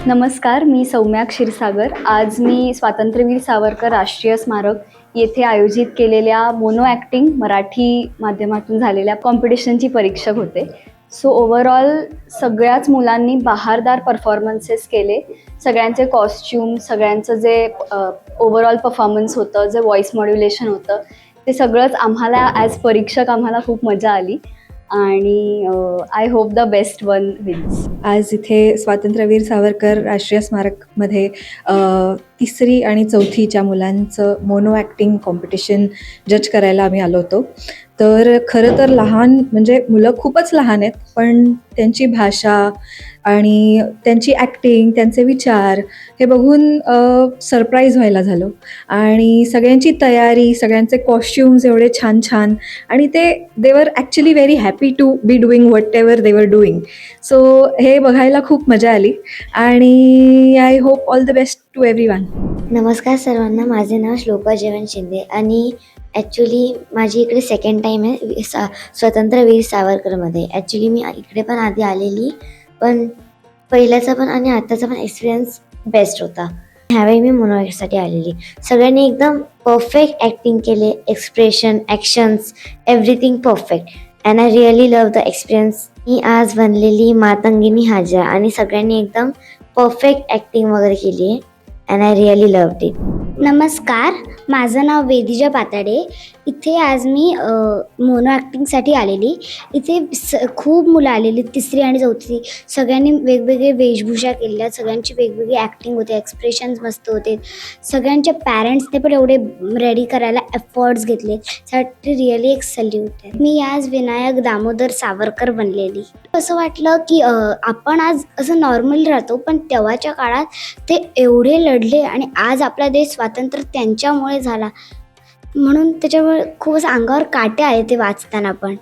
नमस्कार, मी सौम्या क्षीरसागर. आज मी स्वातंत्र्यवीर सावरकर राष्ट्रीय स्मारक येथे आयोजित केलेल्या मोनो ॲक्टिंग मराठी माध्यमातून झालेल्या कॉम्पिटिशनची परीक्षक होते. सो ओव्हरऑल सगळ्याच मुलांनी बहारदार परफॉर्मन्सेस केले. सगळ्यांचे कॉस्च्यूम, सगळ्यांचं जे ओव्हरऑल परफॉर्मन्स होतं, जे व्हॉईस मॉड्युलेशन होतं, ते सगळंच आम्हाला ॲज परीक्षक आम्हाला खूप मजा आली आणि I hope the best one wins. आज इथे स्वातंत्र्यवीर सावरकर राष्ट्रीय स्मारकमध्ये तिसरी आणि चौथीच्या मुलांचं मोनो ॲक्टिंग कॉम्पिटिशन जज करायला आम्ही आलो होतो. तर खरं तर लहान म्हणजे मुलं खूपच लहान आहेत, पण त्यांची भाषा आणि त्यांची ॲक्टिंग, त्यांचे विचार हे बघून सरप्राईज व्हायला झालं. आणि सगळ्यांची तयारी, सगळ्यांचे कॉस्ट्युम्स एवढे छान छान आणि ते they were actually very happy to be doing whatever they were doing. So हे बघायला खूप मजा आली आणि I hope all the best to everyone. नमस्कार सर्वांना, माझे नाव श्लोका जेवण शिंदे आणि ॲक्च्युली माझी इकडे सेकंड टाईम आहे स्वतंत्रवीर सावरकरमध्ये. ॲक्च्युली मी इकडे पण आधी आलेली, पण पहिल्याचा पण आणि आत्ताचा पण एक्सपिरियन्स बेस्ट होता. ह्यावेळी मी मोनोसाठी आलेली. सगळ्यांनी एकदम परफेक्ट ॲक्टिंग केले, expression, actions, everything perfect and I really love the experience. मी आज बनलेली मातंगिनी हाजा आणि सगळ्यांनी एकदम परफेक्ट ॲक्टिंग वगैरे केली आहे अँड आय रिअली लव्हड इट. नमस्कार, माझं नाव वेदिजा पाताडे. इथे आज मी मोनो ॲक्टिंगसाठी आलेली. इथे खूप मुलं आलेली, तिसरी आणि चौथी. सगळ्यांनी वेगवेगळे वेशभूषा केलेल्या, सगळ्यांची वेगवेगळी ॲक्टिंग होते, एक्सप्रेशन्स मस्त होते. सगळ्यांच्या पॅरेंट्सने पण एवढे रेडी करायला एफर्ट्स घेतले, त्यासाठी रिअली एक सल्यूट आहे. मी आज विनायक दामोदर सावरकर बनलेली. असं वाटलं की आपण आज असं नॉर्मल राहतो, पण तेव्हाच्या काळात ते एवढे लढले आणि आज आपला देश स्वातंत्र्य त्यांच्यामुळे झाला, म्हणून त्याच्यामुळे खूप असं अंगावर काटे आले ते वाचताना. पण